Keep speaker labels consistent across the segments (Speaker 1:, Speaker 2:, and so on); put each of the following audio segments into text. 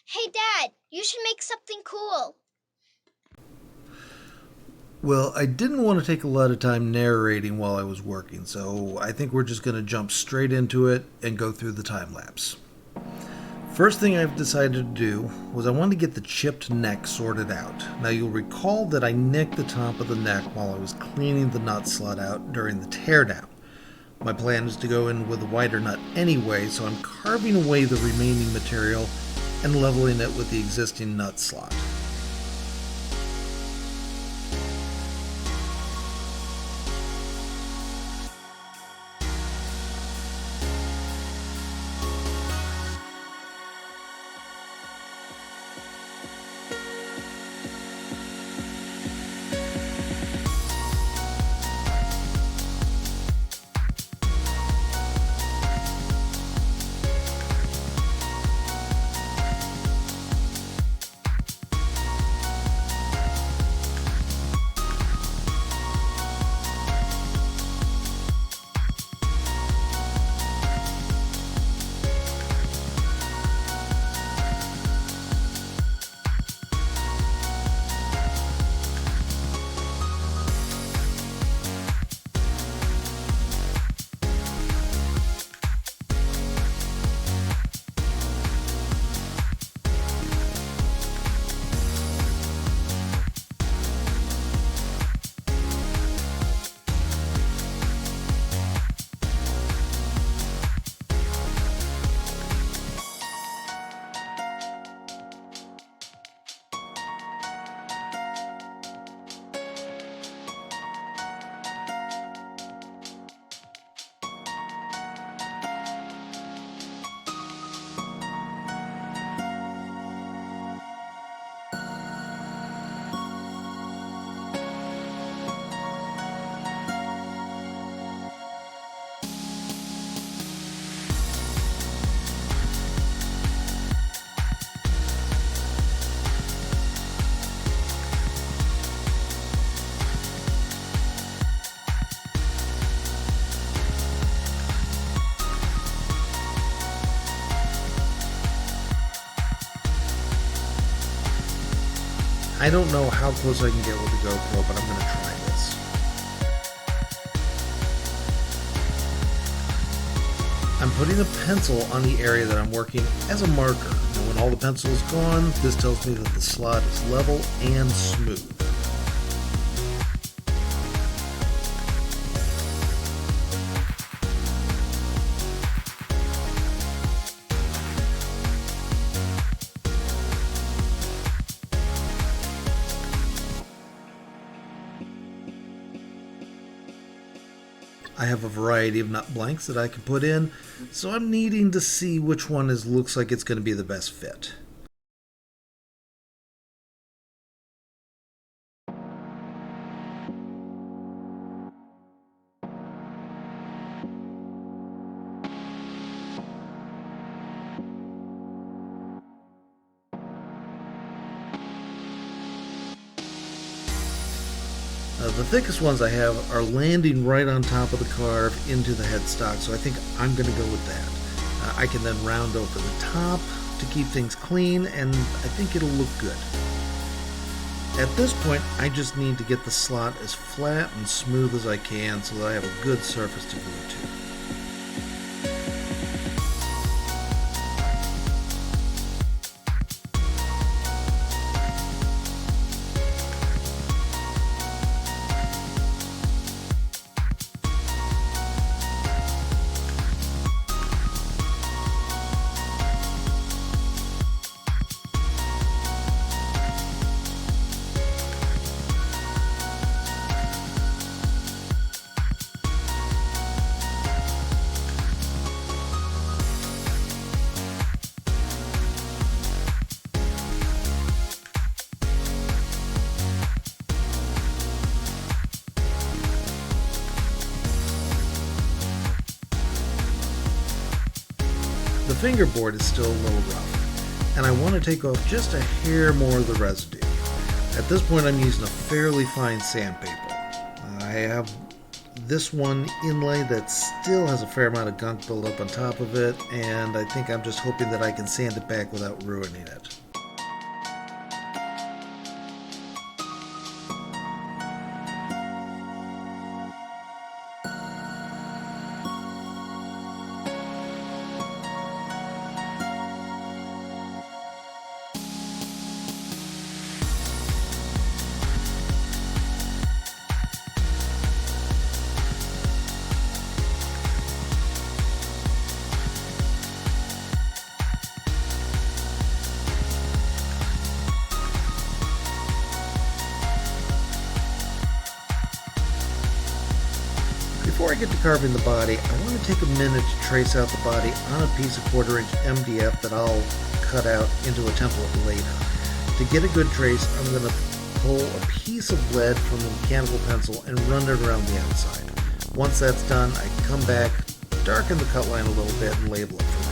Speaker 1: Hey, Dad, you should make something cool.
Speaker 2: Well, I didn't want to take a lot of time narrating while I was working, so I think we're just going to jump straight into it and go through the time lapse. First thing I've decided to do was I wanted to get the chipped neck sorted out. Now you'll recall that I nicked the top of the neck while I was cleaning the nut slot out during the teardown. My plan is to go in with a wider nut anyway, so I'm carving away the remaining material and leveling it with the existing nut slot. I don't know how close I can get with the GoPro, but I'm going to try this. I'm putting a pencil on the area that I'm working as a marker. And when all the pencil is gone, this tells me that the slot is level and smooth. I have a variety of nut blanks that I can put in, so I'm needing to see which one looks like it's going to be the best fit. The thickest ones I have are landing right on top of the carve into the headstock, so I think I'm going to go with that. I can then round over the top to keep things clean, and I think it'll look good. At this point, I just need to get the slot as flat and smooth as I can so that I have a good surface to glue to. The fingerboard is still a little rough, and I want to take off just a hair more of the residue. At this point I'm using a fairly fine sandpaper. I have this one inlay that still has a fair amount of gunk built up on top of it, and I think I'm just hoping that I can sand it back without ruining it. Before I get to carving the body, I want to take a minute to trace out the body on a piece of 1/4-inch MDF that I'll cut out into a template later. To get a good trace, I'm going to pull a piece of lead from the mechanical pencil and run it around the outside. Once that's done, I can come back, darken the cut line a little bit, and label it for later.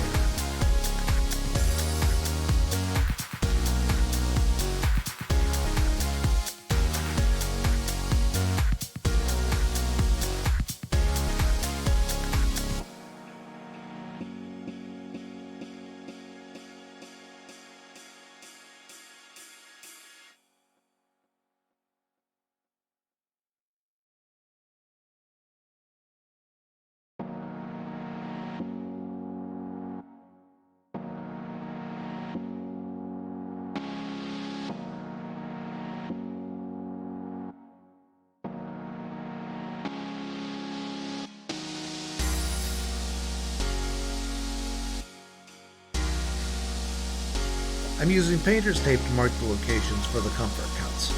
Speaker 2: I'm using painter's tape to mark the locations for the comfort cuts.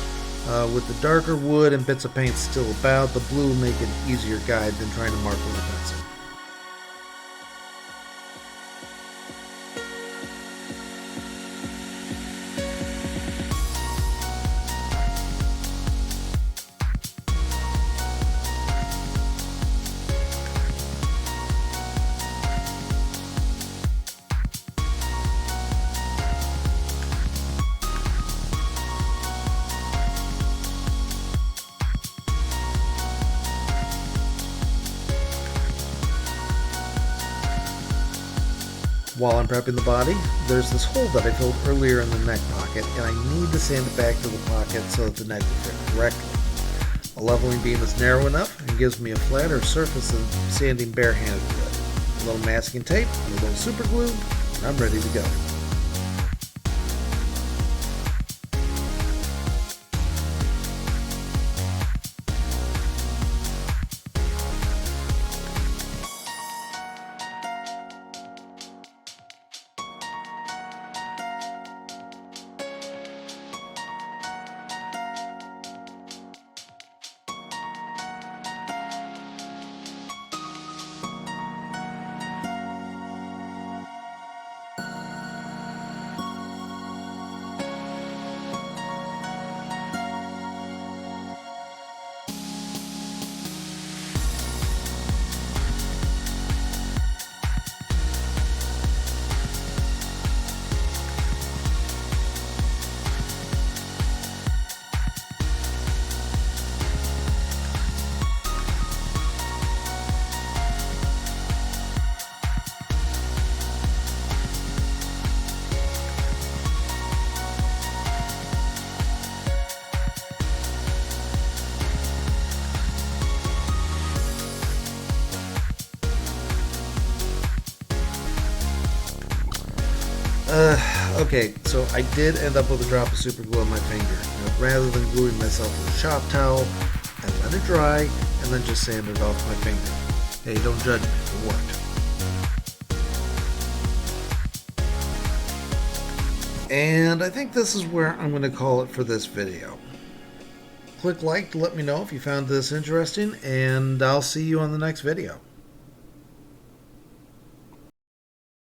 Speaker 2: With the darker wood and bits of paint still about, the blue will make an easier guide than trying to mark with a pencil. While I'm prepping the body, there's this hole that I filled earlier in the neck pocket, and I need to sand it back to the pocket so that the neck will fit correctly. A leveling beam is narrow enough and gives me a flatter surface than sanding barehanded would. A little masking tape and a little super glue, and I'm ready to go. Okay, so I did end up with a drop of super glue on my finger. Now, rather than gluing myself with a shop towel, I let it dry and then just sanded it off my finger. Hey, don't judge me, it worked. And I think this is where I'm going to call it for this video. Click like to let me know if you found this interesting, and I'll see you on the next video.